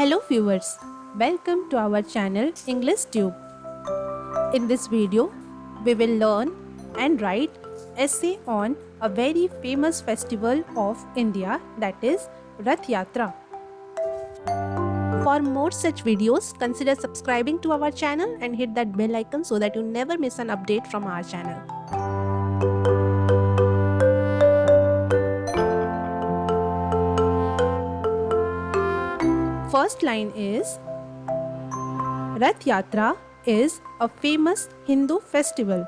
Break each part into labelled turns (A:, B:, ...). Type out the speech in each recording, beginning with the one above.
A: Hello viewers, welcome to our channel English Tube. In this video, we will learn and write essay on a very famous festival of India, that is Rath Yatra. For more such videos, consider subscribing to our channel and hit that bell icon so that you never miss an update from our channel. First line is Rath Yatra is a famous Hindu festival.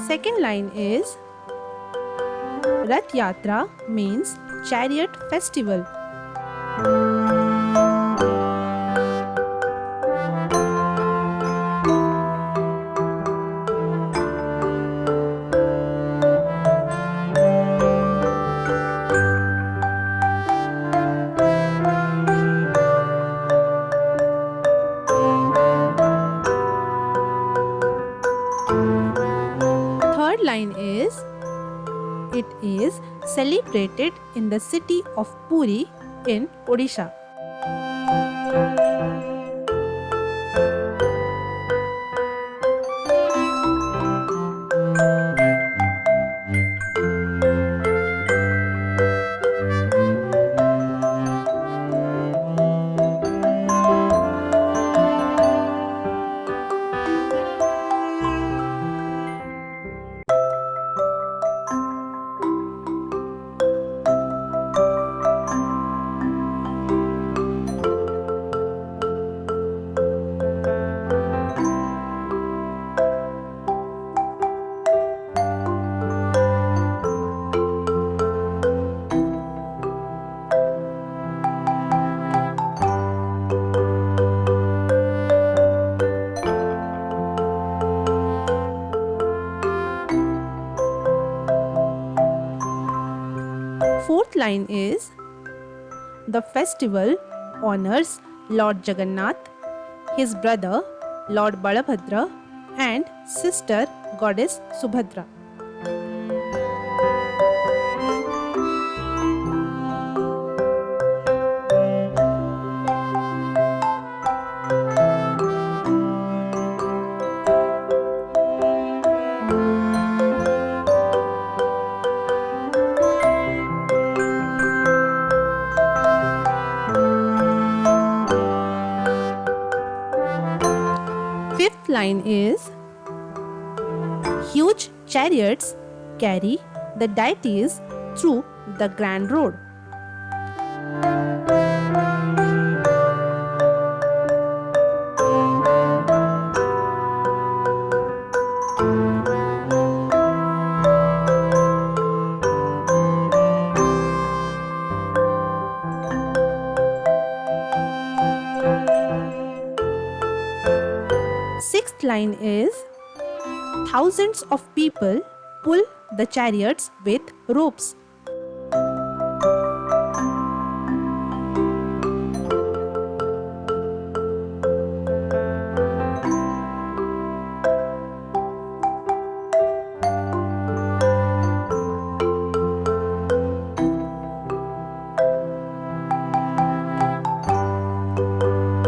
A: Second line is Rath Yatra means chariot festival. Third line is it is celebrated in the city of Puri in Odisha. Fourth line is the festival honors Lord Jagannath, his brother Lord Balabhadra, and sister goddess Subhadra. Fifth line is huge chariots carry the deities through the grand road. Sixth line is thousands of people pull the chariots with ropes.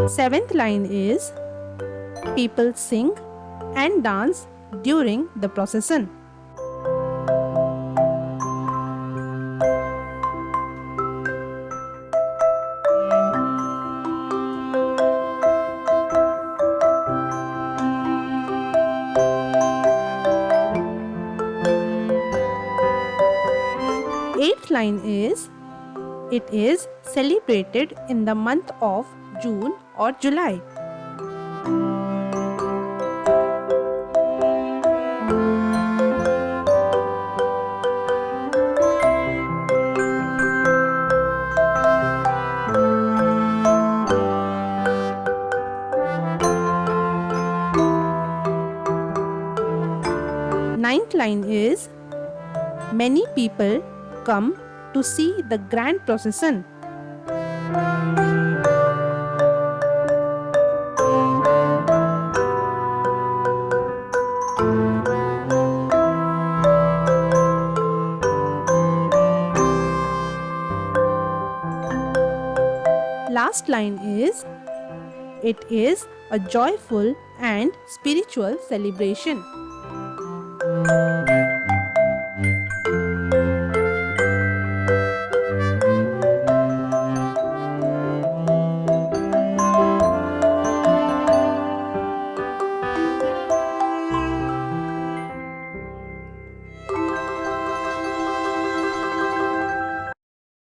A: Seventh line is people sing and dance during the procession. Eighth line is it is celebrated in the month of June or July. Ninth line is many people come to see the grand procession. Last line is it is a joyful and spiritual celebration.